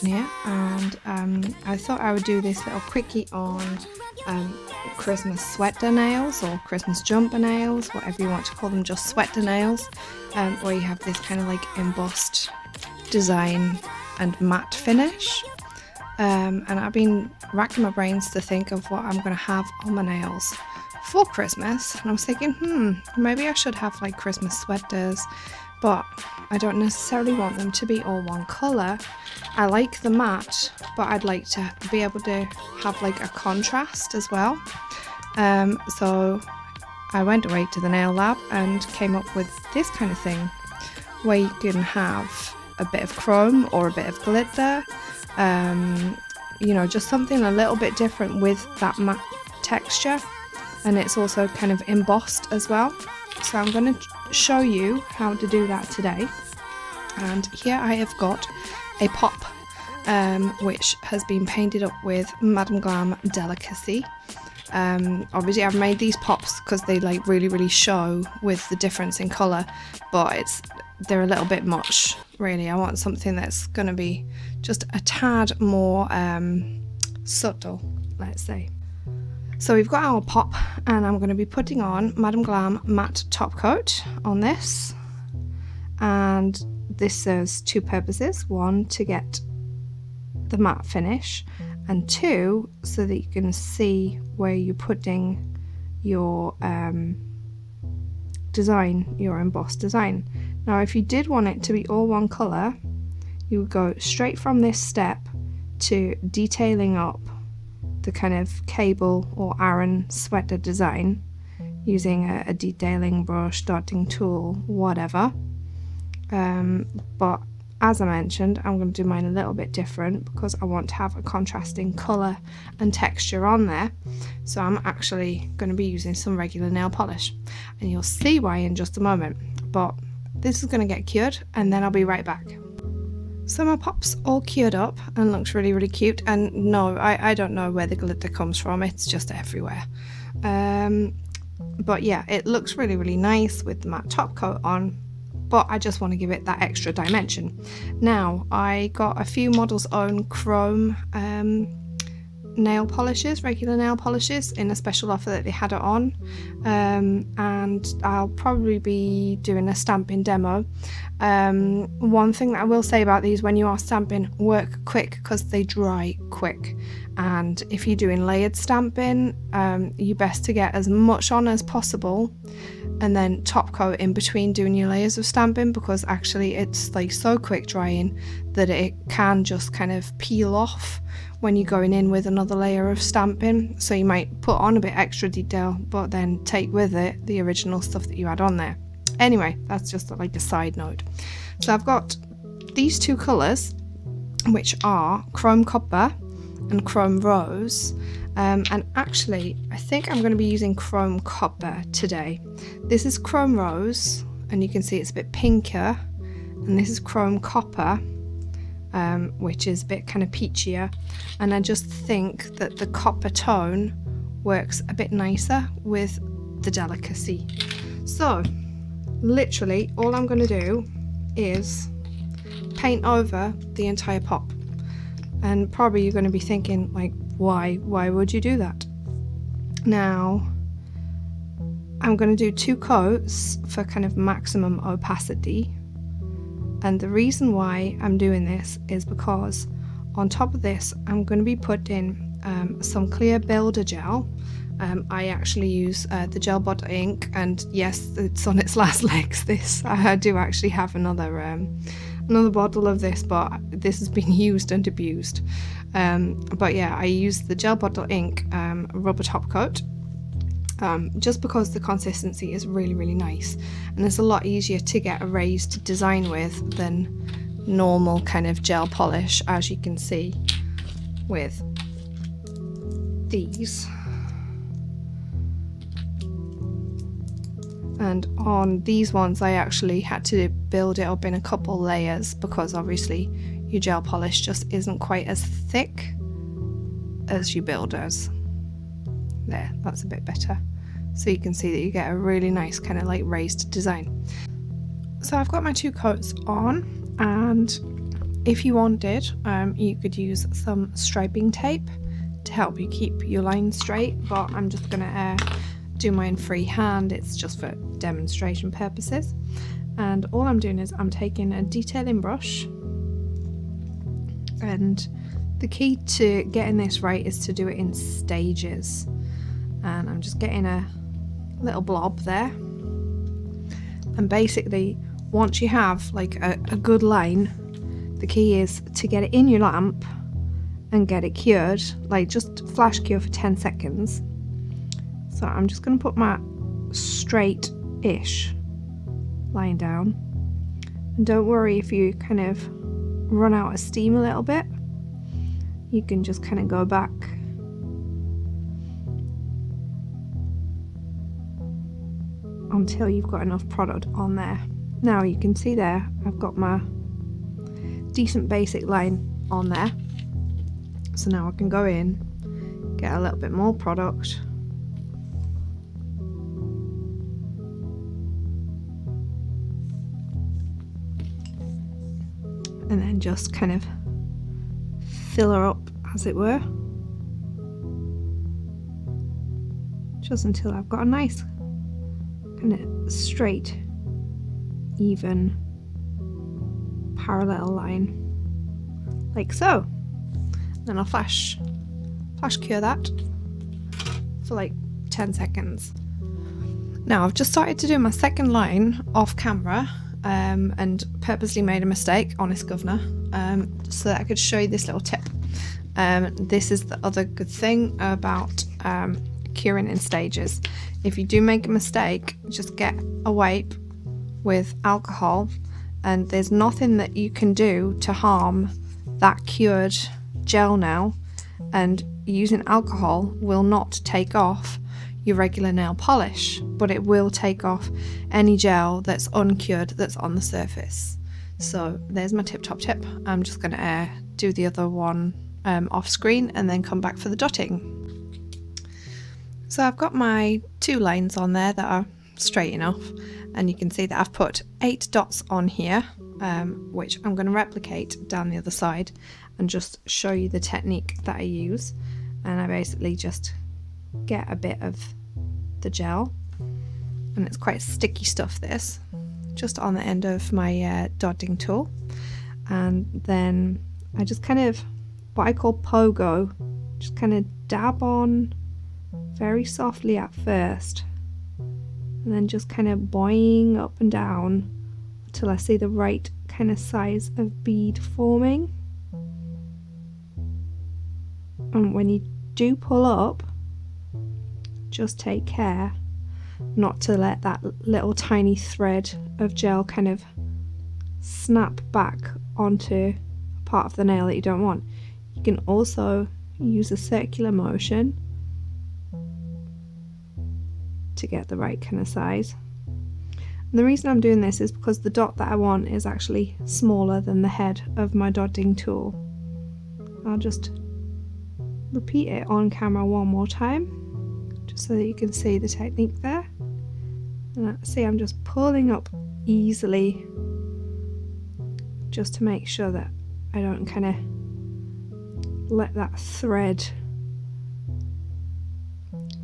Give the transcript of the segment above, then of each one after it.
Kitchen here, and I thought I would do this little quickie on Christmas sweater nails or Christmas jumper nails, whatever you want to call them, just sweater nails, where you have this kind of like embossed design and matte finish. And I've been racking my brains to think of what I'm going to have on my nails for Christmas, and I was thinking, maybe I should have like Christmas sweaters, but I don't necessarily want them to be all one colour. I like the matte, but I'd like to be able to have like a contrast as well. So I went away to the nail lab and came up with this kind of thing, where you can have a bit of chrome or a bit of glitter, you know, just something a little bit different with that matte texture, and it's also kind of embossed as well. So I'm going to show you how to do that today. And here I have got a pop which has been painted up with Madam Glam Delicacy. Obviously I've made these pops because they like really show with the difference in colour, but they're a little bit much really. I want something that's going to be just a tad more subtle, let's say. So we've got our pop, and I'm going to be putting on Madam Glam matte top coat on this, and this serves two purposes: one, to get the matte finish, and two, so that you can see where you're putting your design, your embossed design. Now if you did want it to be all one colour, you would go straight from this step to detailing up the kind of cable or Aran sweater design using a detailing brush, dotting tool, whatever. But as I mentioned, I'm going to do mine a little bit different because I want to have a contrasting colour and texture on there. So I'm actually going to be using some regular nail polish, and you'll see why in just a moment. But this is going to get cured, and then I'll be right back. So my pop's all cured up and looks really cute, and no, I don't know where the glitter comes from, it's just everywhere. But yeah, it looks really nice with the matte top coat on, but I just want to give it that extra dimension. Now I got a few Model's Own chrome nail polishes, regular nail polishes, in a special offer that they had it on, and I'll probably be doing a stamping demo. One thing that I will say about these, when you are stamping, work quick because they dry quick, and if you're doing layered stamping, you best to get as much on as possible and then top coat in between doing your layers of stamping, because actually it's like so quick drying that it can just kind of peel off when you're going in with another layer of stamping. So you might put on a bit extra detail but then take with it the original stuff that you had on there. Anyway, that's just like a side note. So I've got these two colours, which are chrome copper and chrome rose, and actually I think I'm going to be using chrome copper today. This is chrome rose, and you can see it's a bit pinker, and this is chrome copper, which is a bit kind of peachier, and I just think that the copper tone works a bit nicer with the Delicacy. So literally all I'm going to do is paint over the entire pop, and probably you're going to be thinking like, why would you do that? Now I'm going to do two coats for kind of maximum opacity. And the reason why I'm doing this is because on top of this I'm going to be putting some clear builder gel. I actually use the gel bottle ink, and yes, it's on its last legs. This I do actually have another bottle of this, but this has been used and abused. But yeah, I use the gel bottle ink rubber top coat. Just because the consistency is really nice, and it's a lot easier to get a raised design with than normal kind of gel polish, as you can see with these. And on these ones I actually had to build it up in a couple layers, because obviously your gel polish just isn't quite as thick as your builders. There, that's a bit better. So you can see that you get a really nice kind of like raised design. So I've got my two coats on, and If you wanted, you could use some striping tape to help you keep your line straight, but I'm just gonna do mine freehand. It's just for demonstration purposes. And all I'm doing is I'm taking a detailing brush, and the key to getting this right is to do it in stages. And I'm just getting a little blob there, and basically once you have like a good line, the key is to get it in your lamp and get it cured, like just flash cure for 10 seconds. So I'm just going to put my straight-ish line down, and don't worry if you kind of run out of steam a little bit, you can just kind of go back until you've got enough product on there. Now you can see there I've got my decent basic line on there, so now I can go in, get a little bit more product, and then just kind of fill her up, as it were, just until I've got a nice kind of straight, even, parallel line, like so. Then I'll flash cure that for like 10 seconds. Now I've just started to do my second line off camera, and purposely made a mistake, honest governor, so that I could show you this little tip. This is the other good thing about curing in stages. If you do make a mistake, just get a wipe with alcohol, and there's nothing that you can do to harm that cured gel now, and using alcohol will not take off your regular nail polish, but it will take off any gel that's uncured that's on the surface. So there's my top tip. I'm just going to do the other one off screen and then come back for the dotting. So I've got my 2 lines on there that are straight enough, and you can see that I've put 8 dots on here, which I'm going to replicate down the other side and just show you the technique that I use. And I basically just get a bit of the gel, and it's quite sticky stuff, this, just on the end of my dotting tool, and then I just kind of, what I call pogo, just kind of dab on very softly at first, and then just kind of boing up and down until I see the right kind of size of bead forming. And when you do pull up, just take care not to let that little tiny thread of gel kind of snap back onto a part of the nail that you don't want. You can also use a circular motion to get the right kind of size. And the reason I'm doing this is because the dot that I want is actually smaller than the head of my dotting tool. I'll just repeat it on camera one more time, just so that you can see the technique there. And see, I'm just pulling up easily, just to make sure that I don't kind of let that thread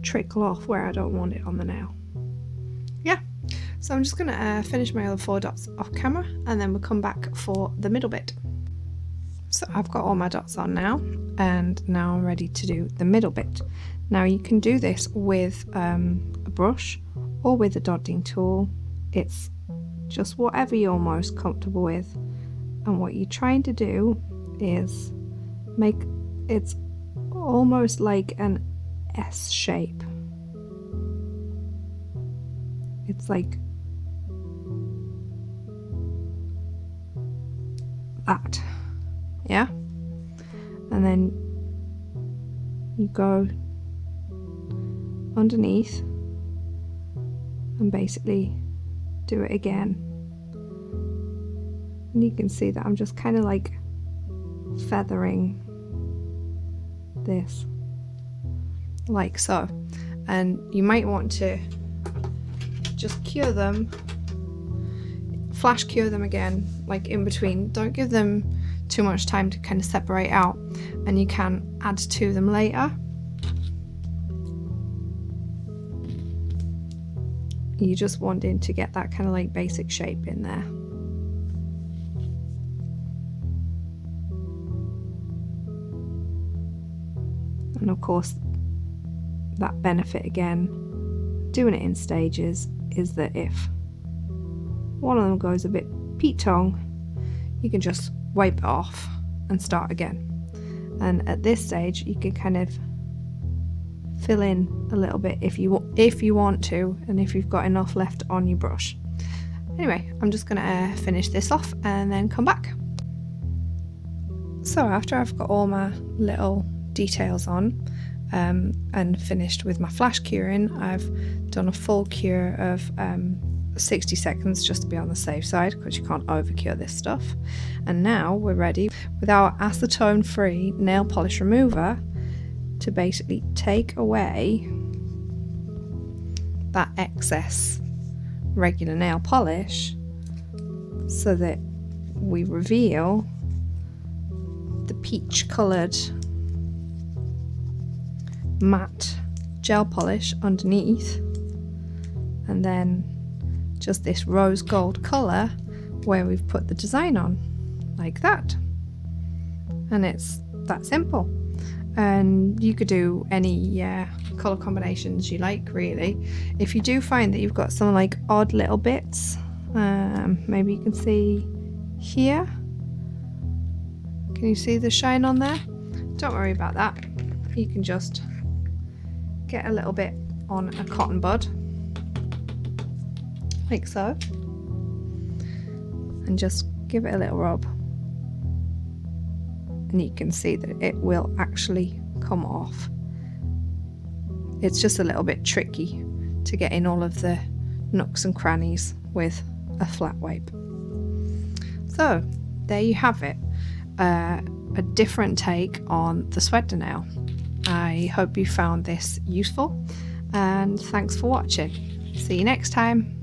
trickle off where I don't want it on the nail. Yeah, so I'm just going to finish my other 4 dots off camera, and then we'll come back for the middle bit. So I've got all my dots on now, and now I'm ready to do the middle bit. Now you can do this with a brush or with a dotting tool. It's just whatever you're most comfortable with, and what you're trying to do is make it's almost like an S shape. It's like that, yeah, and then you go underneath and basically do it again, and you can see that I'm just kind of like feathering this like so. And you might want to just cure them, flash cure them again, like in between. Don't give them too much time to kind of separate out, and you can add to them later. You're just wanting to get that kind of like basic shape in there. And of course, that benefit again, doing it in stages, is that if one of them goes a bit peat-tong, you can just wipe it off and start again. And at this stage, you can kind of fill in a little bit if you want to, and if you've got enough left on your brush. Anyway, I'm just gonna finish this off and then come back. So after I've got all my little details on and finished with my flash curing, I've done a full cure of 60 seconds just to be on the safe side, because you can't over cure this stuff. And now we're ready with our acetone free nail polish remover to basically take away that excess regular nail polish, so that we reveal the peach coloured matte gel polish underneath, and then just this rose gold colour where we've put the design on, like that. And it's that simple. And you could do any colour combinations you like, really. If you do find that you've got some like odd little bits, maybe you can see here, can you see the shine on there? Don't worry about that. You can just get a little bit on a cotton bud, like so, and just give it a little rub, and you can see that it will actually come off. It's just a little bit tricky to get in all of the nooks and crannies with a flat wipe. So there you have it, a different take on the Sweater nail. I hope you found this useful, and thanks for watching. See you next time.